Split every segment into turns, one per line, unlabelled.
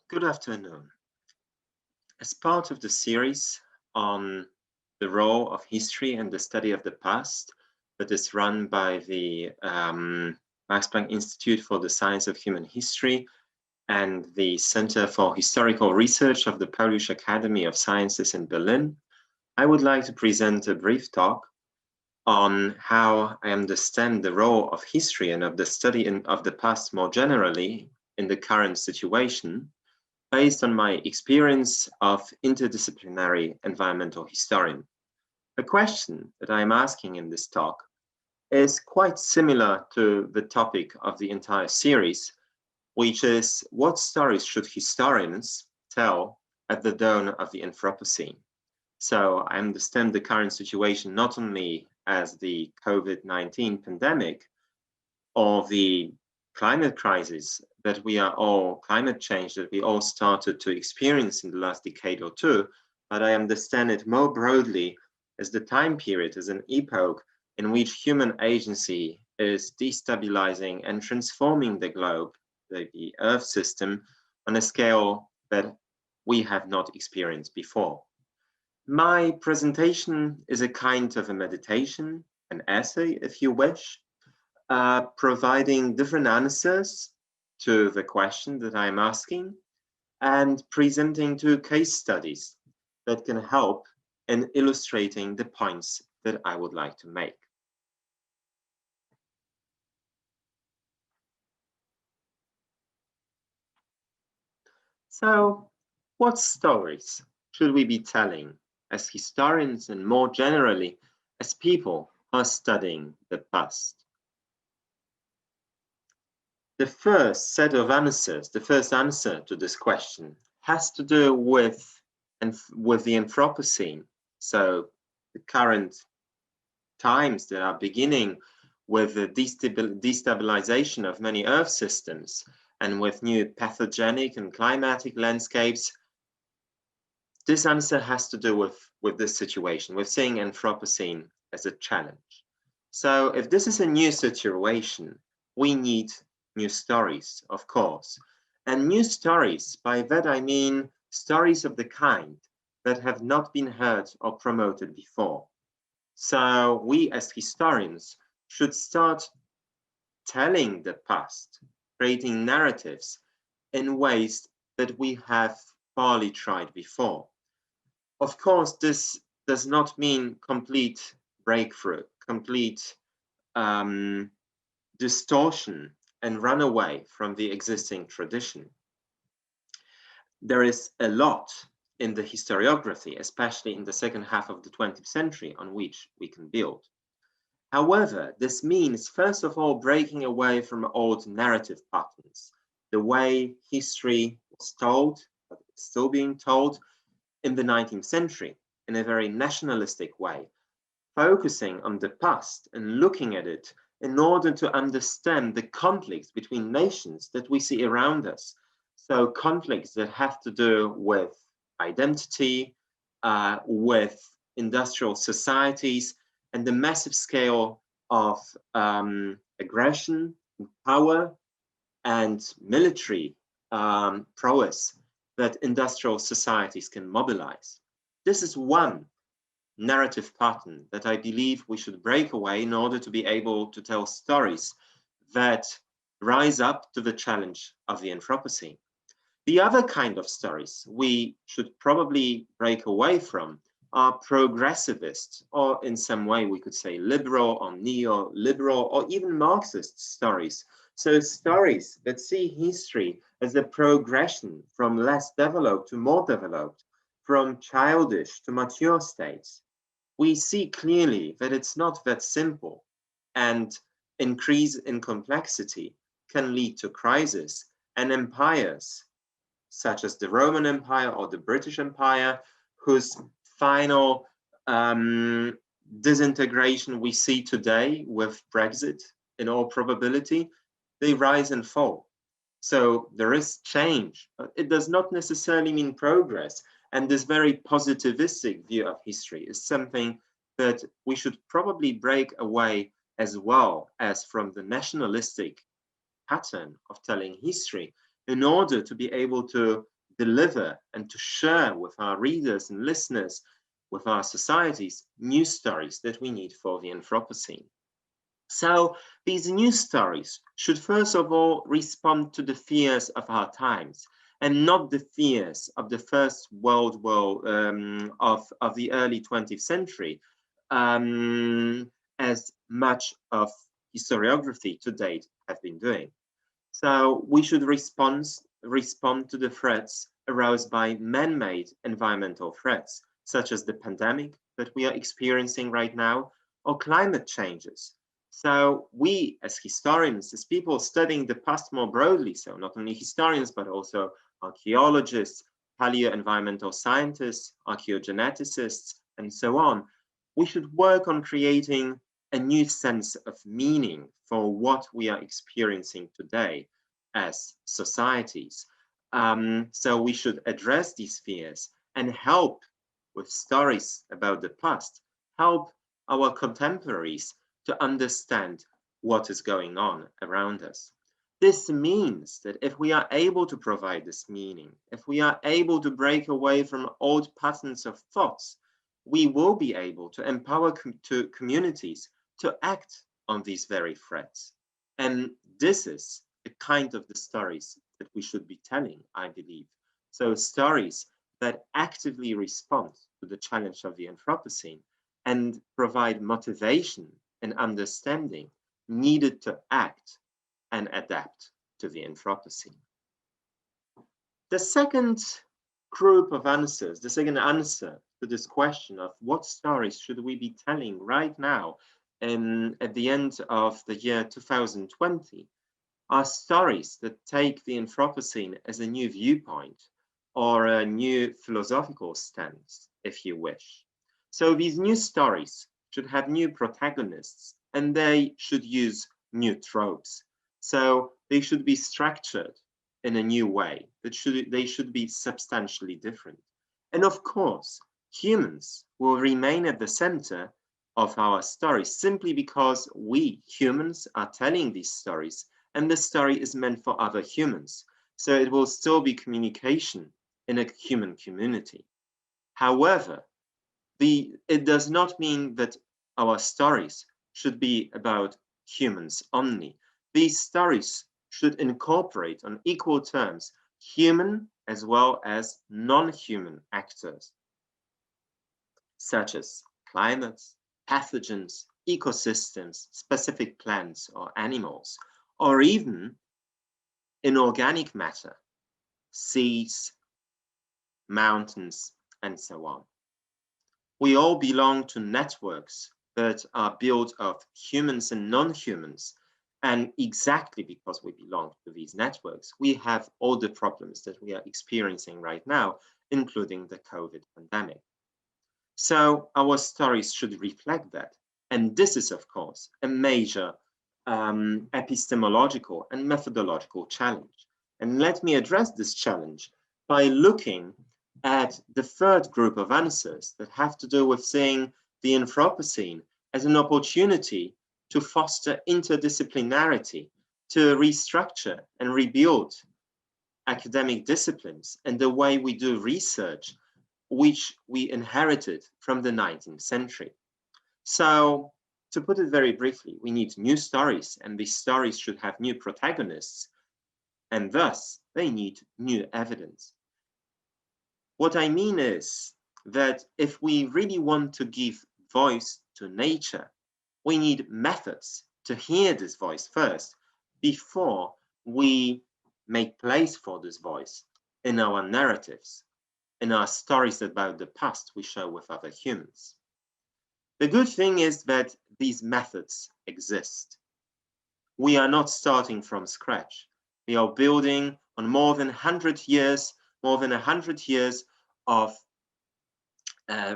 Good afternoon. As part of the series on the role of history and the study of the past that is run by the Max Planck Institute for the Science of Human History and the Center for Historical Research of the Polish Academy of Sciences in Berlin, I would like to present a brief talk on how I understand the role of history and of the study of the past more generally in the current situation, based on my experience of interdisciplinary environmental historian. The question that I'm asking in this talk is quite similar to the topic of the entire series, which is what stories should historians tell at the dawn of the Anthropocene? So I understand the current situation not only as the COVID-19 pandemic or the climate crisis that we are all, climate change that we all started to experience in the last decade or two, but I understand it more broadly as the time period, as an epoch in which human agency is destabilizing and transforming the globe, the Earth system, on a scale that we have not experienced before. My presentation is a kind of a meditation, an essay, if you wish, providing different answers to the question that I'm asking and presenting two case studies that can help in illustrating the points that I would like to make. So, what stories should we be telling as historians and more generally as people who are studying the past? The first set of answers, the first answer to this question has to do with the Anthropocene. So the current times that are beginning with the destabilization of many Earth systems and with new pathogenic and climatic landscapes. This answer has to do with this situation, with seeing Anthropocene as a challenge. So if this is a new situation, we need new stories, of course. And new stories, by that I mean stories of the kind that have not been heard or promoted before. So we as historians should start telling the past, creating narratives in ways that we have barely tried before. Of course, this does not mean complete breakthrough, complete distortion and run away from the existing tradition. There is a lot in the historiography, especially in the second half of the 20th century, on which we can build. However, this means, first of all, breaking away from old narrative patterns, the way history was told, but it's still being told in the 19th century in a very nationalistic way, focusing on the past and looking at it in order to understand the conflicts between nations that we see around us. So conflicts that have to do with identity, with industrial societies, and the massive scale of aggression, power, and military prowess that industrial societies can mobilize. This is one narrative pattern that I believe we should break away in order to be able to tell stories that rise up to the challenge of the Anthropocene. The other kind of stories we should probably break away from are progressivist, or in some way we could say liberal or neoliberal or even Marxist stories. So stories that see history as a progression from less developed to more developed, from childish to mature states. We see clearly that it's not that simple, and increase in complexity can lead to crisis, and empires such as the Roman Empire or the British Empire, whose final disintegration we see today with Brexit in all probability, they rise and fall. So there is change, but it does not necessarily mean progress. And this very positivistic view of history is something that we should probably break away as well as from the nationalistic pattern of telling history in order to be able to deliver and to share with our readers and listeners, with our societies, new stories that we need for the Anthropocene. So these new stories should first of all respond to the fears of our times, and not the fears of the First World War of the early 20th century, as much of historiography to date have been doing. So we should respond to the threats aroused by man-made environmental threats, such as the pandemic that we are experiencing right now, or climate changes. So we, as historians, as people studying the past more broadly, so not only historians, but also archaeologists, paleo-environmental scientists, archaeogeneticists, and so on, we should work on creating a new sense of meaning for what we are experiencing today as societies. So we should address these fears and help with stories about the past, help our contemporaries to understand what is going on around us. This means that if we are able to provide this meaning, if we are able to break away from old patterns of thoughts, we will be able to empower communities to act on these very threats. And this is the kind of the stories that we should be telling, I believe. So stories that actively respond to the challenge of the Anthropocene and provide motivation and understanding needed to act and adapt to the Anthropocene. The second group of answers, the second answer to this question of what stories should we be telling right now at the end of the year 2020 are stories that take the Anthropocene as a new viewpoint or a new philosophical stance, if you wish. So these new stories should have new protagonists and they should use new tropes. So they should be structured in a new way, they should be substantially different. And of course, humans will remain at the center of our stories simply because we humans are telling these stories and the story is meant for other humans. So it will still be communication in a human community. However, it does not mean that our stories should be about humans only. These stories should incorporate on equal terms human as well as non-human actors, such as climates, pathogens, ecosystems, specific plants or animals, or even inorganic matter, seas, mountains, and so on. We all belong to networks that are built of humans and non-humans. And exactly because we belong to these networks, we have all the problems that we are experiencing right now, including the COVID pandemic. So our stories should reflect that. And this is, of course, a major epistemological and methodological challenge. And let me address this challenge by looking at the third group of answers that have to do with seeing the Anthropocene as an opportunity to foster interdisciplinarity, to restructure and rebuild academic disciplines and the way we do research, which we inherited from the 19th century. So, to put it very briefly, we need new stories, and these stories should have new protagonists, and thus they need new evidence. What I mean is that if we really want to give voice to nature, we need methods to hear this voice first before we make place for this voice in our narratives, in our stories about the past we share with other humans. The good thing is that these methods exist. We are not starting from scratch. We are building on more than 100 years of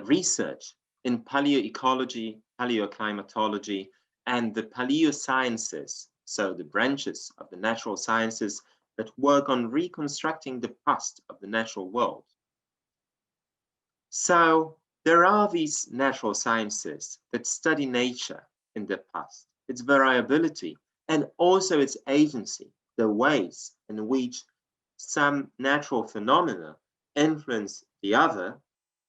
research in paleoecology, paleoclimatology, and the paleosciences, so the branches of the natural sciences that work on reconstructing the past of the natural world. So there are these natural sciences that study nature in the past, its variability, and also its agency, the ways in which some natural phenomena influence the other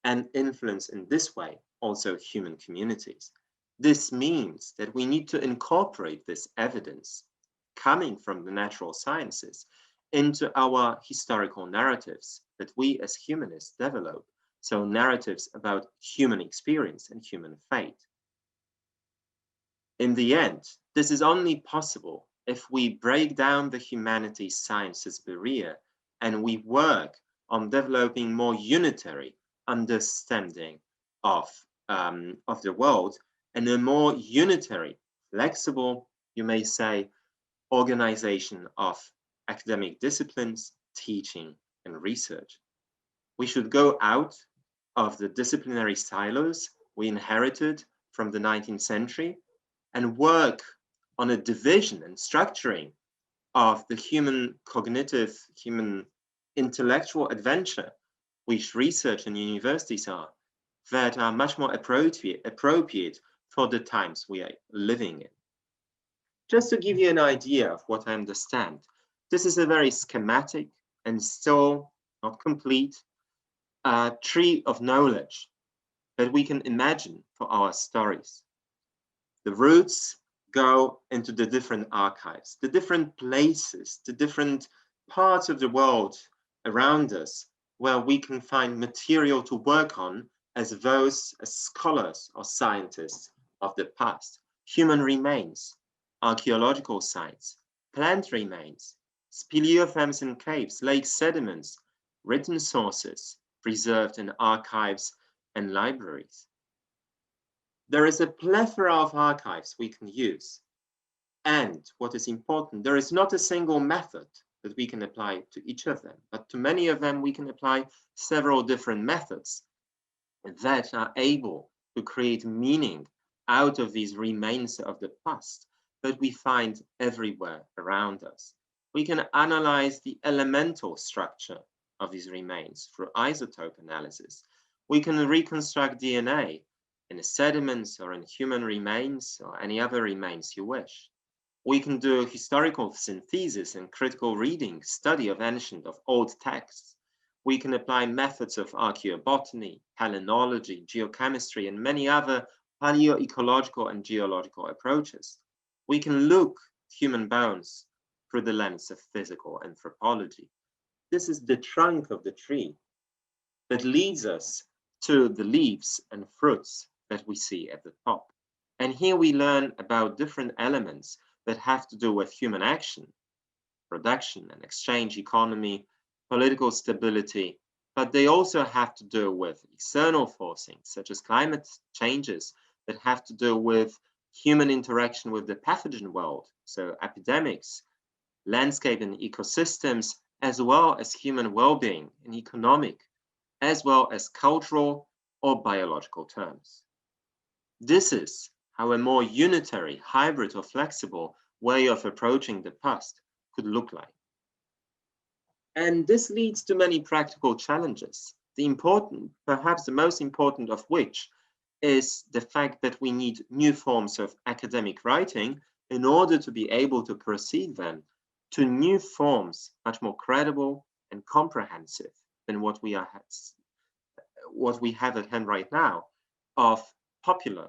and influence in this way also human communities. This means that we need to incorporate this evidence coming from the natural sciences into our historical narratives that we as humanists develop, so narratives about human experience and human fate. In the end, this is only possible if we break down the humanities sciences barrier and we work on developing more unitary understanding of the world and a more unitary, flexible, you may say, organization of academic disciplines, teaching, and research. We should go out of the disciplinary silos we inherited from the 19th century and work on a division and structuring of the human cognitive, human intellectual adventure, which research and universities are, that are much more appropriate for the times we are living in. Just to give you an idea of what I understand, this is a very schematic and still not complete tree of knowledge that we can imagine for our stories. The roots go into the different archives, the different places, the different parts of the world around us where we can find material to work on as those as scholars or scientists of the past. Human remains, archaeological sites, plant remains, speleothems in caves, lake sediments, written sources preserved in archives and libraries. There is a plethora of archives we can use. And what is important, there is not a single method that we can apply to each of them, but to many of them we can apply several different methods that are able to create meaning out of these remains of the past that we find everywhere around us. We can analyze the elemental structure of these remains through isotope analysis. We can reconstruct DNA in the sediments or in human remains or any other remains you wish. We can do historical synthesis and critical reading, study of ancient, of old texts. We can apply methods of archaeobotany, palynology, geochemistry, and many other paleoecological and geological approaches. We can look at human bones through the lens of physical anthropology. This is the trunk of the tree that leads us to the leaves and fruits that we see at the top. And here we learn about different elements that have to do with human action, production and exchange economy, political stability, but they also have to do with external forcing, such as climate changes that have to do with human interaction with the pathogen world, so epidemics, landscape and ecosystems, as well as human well-being and economic, as well as cultural or biological terms. This is how a more unitary, hybrid, or flexible way of approaching the past could look like. And this leads to many practical challenges. Perhaps the most important of which is the fact that we need new forms of academic writing in order to be able to proceed them to new forms, much more credible and comprehensive than what we have at hand right now, of popular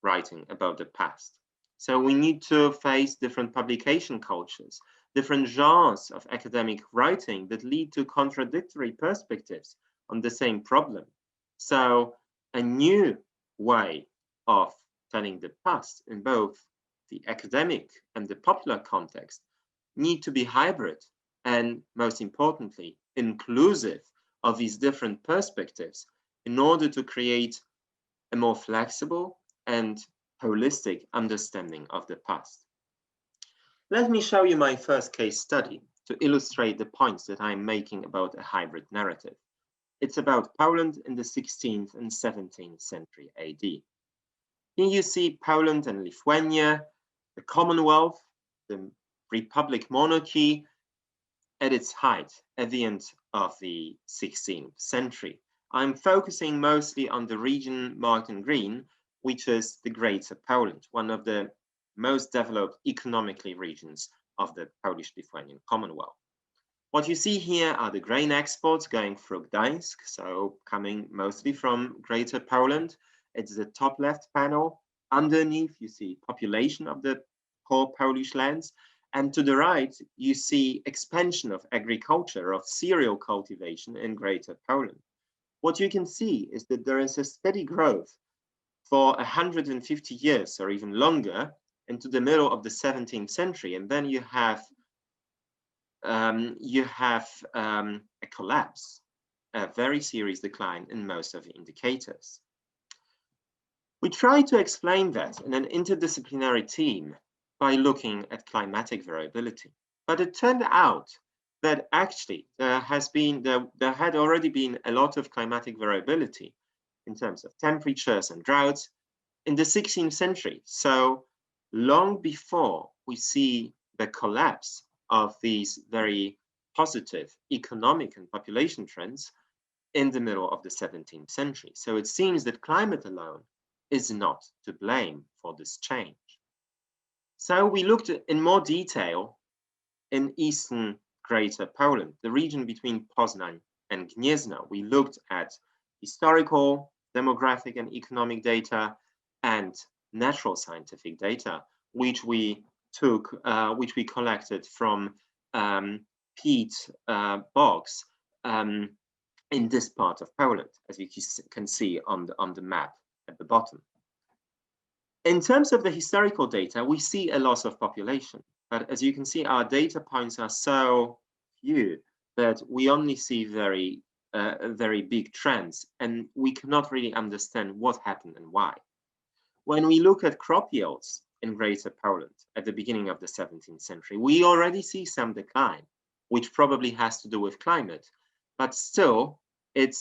writing about the past. So we need to face different publication cultures, different genres of academic writing that lead to contradictory perspectives on the same problem. So a new way of telling the past in both the academic and the popular context need to be hybrid and, most importantly, inclusive of these different perspectives in order to create a more flexible and holistic understanding of the past. Let me show you my first case study to illustrate the points that I'm making about a hybrid narrative. It's about Poland in the 16th and 17th century AD. Here you see Poland and Lithuania, the Commonwealth, the Republic monarchy at its height at the end of the 16th century. I'm focusing mostly on the region marked in green, which is the Greater Poland, one of the most developed economically regions of the Polish-Lithuanian Commonwealth. What you see here are the grain exports going through Gdańsk, so coming mostly from Greater Poland. It's the top left panel. Underneath, you see population of the core Polish lands. And to the right, you see expansion of agriculture, of cereal cultivation in Greater Poland. What you can see is that there is a steady growth for 150 years or even longer into the middle of the 17th century. And then you have a collapse, a very serious decline in most of the indicators. We try to explain that in an interdisciplinary team by looking at climatic variability. But it turned out that actually there had already been a lot of climatic variability in terms of temperatures and droughts in the 16th century. So long before we see the collapse of these very positive economic and population trends in the middle of the 17th century. So it seems that climate alone is not to blame for this change. So we looked in more detail in eastern Greater Poland, the region between Poznań and Gniezno. We looked at historical, demographic, and economic data and natural scientific data, which we collected from peat bogs in this part of Poland, as you can see on the map at the bottom. In terms of the historical data, we see a loss of population, but as you can see, our data points are so few that we only see very big trends, and we cannot really understand what happened and why. When we look at crop yields in Greater Poland at the beginning of the 17th century, we already see some decline, which probably has to do with climate, but still it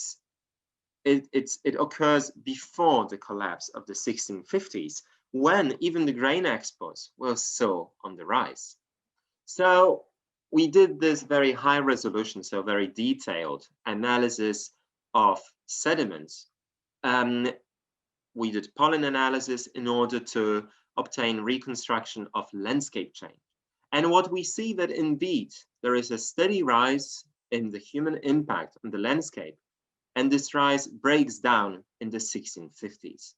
occurs before the collapse of the 1650s, when even the grain exports were still on the rise. So we did this very high resolution, so very detailed analysis of sediments. We did pollen analysis in order to obtain reconstruction of landscape change. And what we see that indeed there is a steady rise in the human impact on the landscape, and this rise breaks down in the 1650s.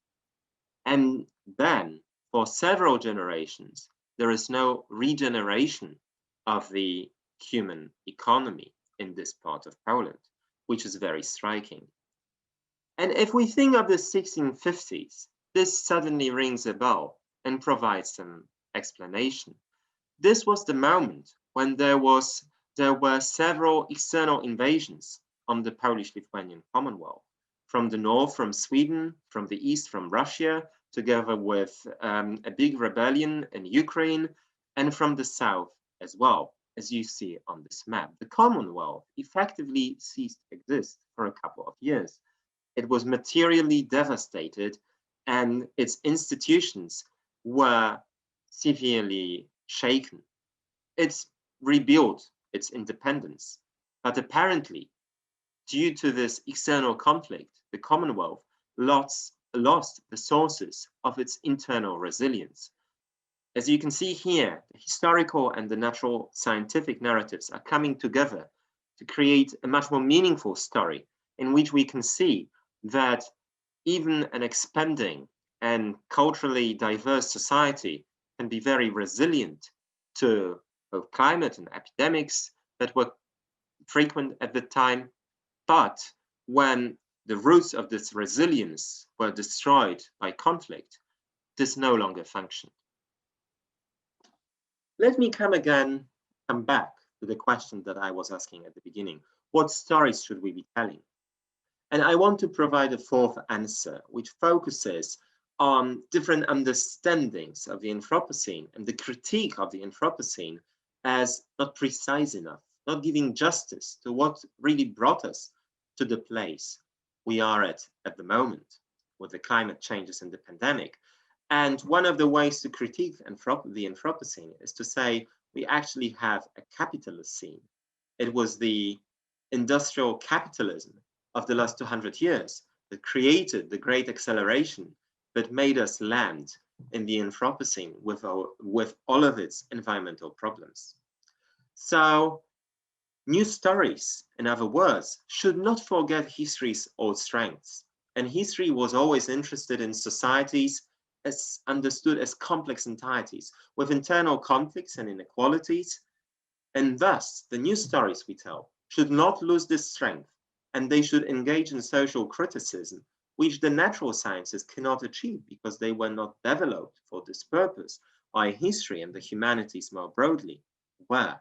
And then for several generations, there is no regeneration of the human economy in this part of Poland, which is very striking. And if we think of the 1650s, this suddenly rings a bell and provides some explanation. This was the moment when there were several external invasions on the Polish-Lithuanian Commonwealth, from the north, from Sweden, from the east, from Russia, together with a big rebellion in Ukraine, and from the south as well, as you see on this map. The Commonwealth effectively ceased to exist for a couple of years. It was materially devastated, and its institutions were severely shaken. It's rebuilt its independence, but apparently, due to this external conflict, the Commonwealth lost the sources of its internal resilience. As you can see here, the historical and the natural scientific narratives are coming together to create a much more meaningful story in which we can see that even an expanding and culturally diverse society can be very resilient to both climate and epidemics that were frequent at the time. But when the roots of this resilience were destroyed by conflict, this no longer functioned. Let me come back to the question that I was asking at the beginning. What stories should we be telling? And I want to provide a fourth answer, which focuses on different understandings of the Anthropocene and the critique of the Anthropocene as not precise enough, not giving justice to what really brought us to the place we are at the moment with the climate changes and the pandemic. And one of the ways to critique the Anthropocene is to say we actually have a capitalist scene. It was the industrial capitalism of the last 200 years that created the great acceleration that made us land in the Anthropocene with all of its environmental problems. So New stories, in other words, should not forget history's old strengths. And history was always interested in societies as understood as complex entities with internal conflicts and inequalities. And thus, the new stories we tell should not lose this strength, and they should engage in social criticism, which the natural sciences cannot achieve because they were not developed for this purpose, while history and the humanities more broadly were.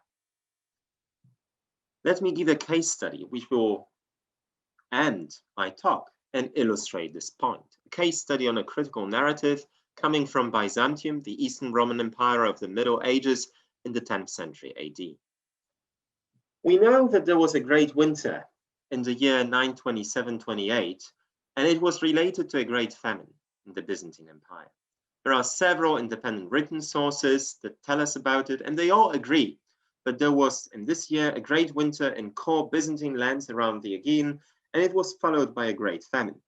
Let me give a case study which will end my talk and illustrate this point. A case study on a critical narrative coming from Byzantium, the Eastern Roman Empire of the Middle Ages in the 10th century AD. We know that there was a great winter in the year 927-28, and it was related to a great famine in the Byzantine Empire. There are several independent written sources that tell us about it, and they all agree that there was in this year a great winter in core Byzantine lands around the Aegean, and it was followed by a great famine.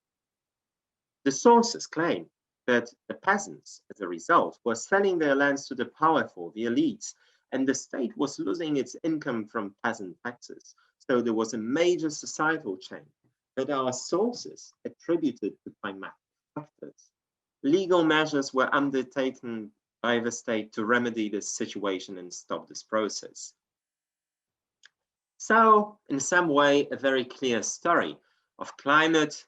The sources claim that the peasants, as a result, were selling their lands to the powerful, the elites, and the state was losing its income from peasant taxes. So there was a major societal change that our sources attributed to climatic factors. Legal measures were undertaken by the state to remedy this situation and stop this process. So, in some way, a very clear story of climate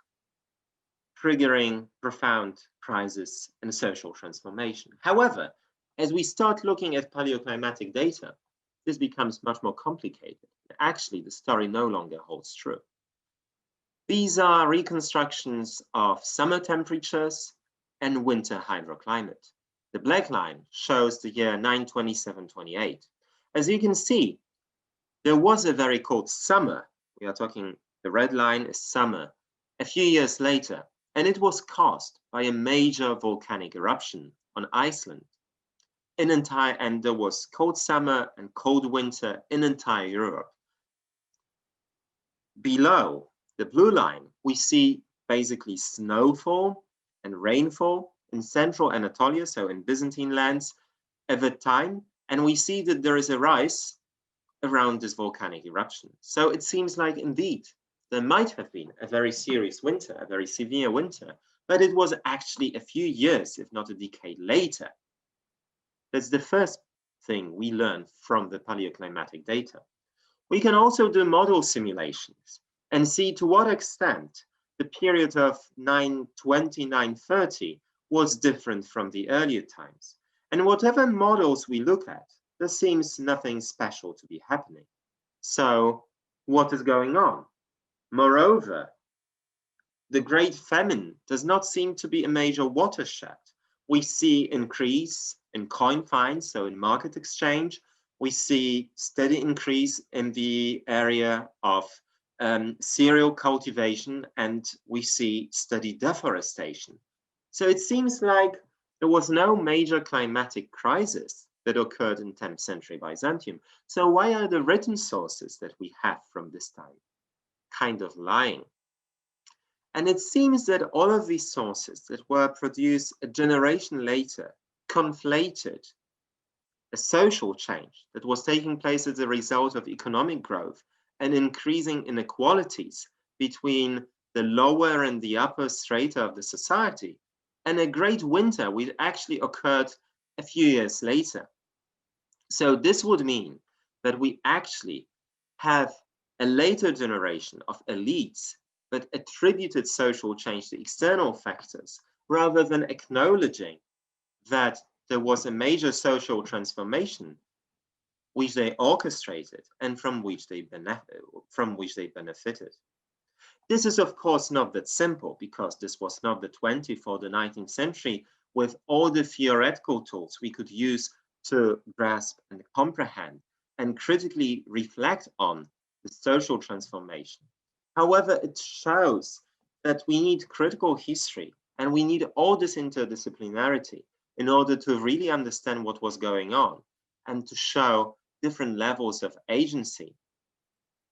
triggering profound crisis and social transformation. However, as we start looking at paleoclimatic data, this becomes much more complicated. Actually, the story no longer holds true. These are reconstructions of summer temperatures and winter hydroclimate. The black line shows the year 927-28. As you can see, there was a very cold summer. We are talking, the red line is summer, a few years later, and it was caused by a major volcanic eruption on Iceland. And there was cold summer and cold winter in entire Europe. Below the blue line, we see basically snowfall and rainfall in central Anatolia, so in Byzantine lands at the time, and we see that there is a rise around this volcanic eruption. So it seems like indeed there might have been a very serious winter, a very severe winter, but it was actually a few years, if not a decade later. That's the first thing we learned from the paleoclimatic data. We can also do model simulations and see to what extent the period of 920-930 was different from the earlier times. And whatever models we look at, there seems nothing special to be happening. So what is going on? Moreover, the Great Famine does not seem to be a major watershed. We see increase in coin finds, so in market exchange. We see steady increase in the area of cereal cultivation, and we see steady deforestation. So it seems like there was no major climatic crisis that occurred in 10th century Byzantium. So why are the written sources that we have from this time kind of lying? And it seems that all of these sources that were produced a generation later conflated a social change that was taking place as a result of economic growth and increasing inequalities between the lower and the upper strata of the society, and a great winter which actually occurred a few years later. So this would mean that we actually have a later generation of elites that attributed social change to external factors rather than acknowledging that there was a major social transformation which they orchestrated and from which they benefited. This is of course not that simple, because this was not the 20th or the 19th century with all the theoretical tools we could use to grasp and comprehend and critically reflect on the social transformation. However, it shows that we need critical history and we need all this interdisciplinarity in order to really understand what was going on and to show different levels of agency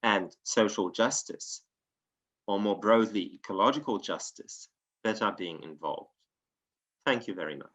and social justice, or more broadly, ecological justice, that are being involved. Thank you very much.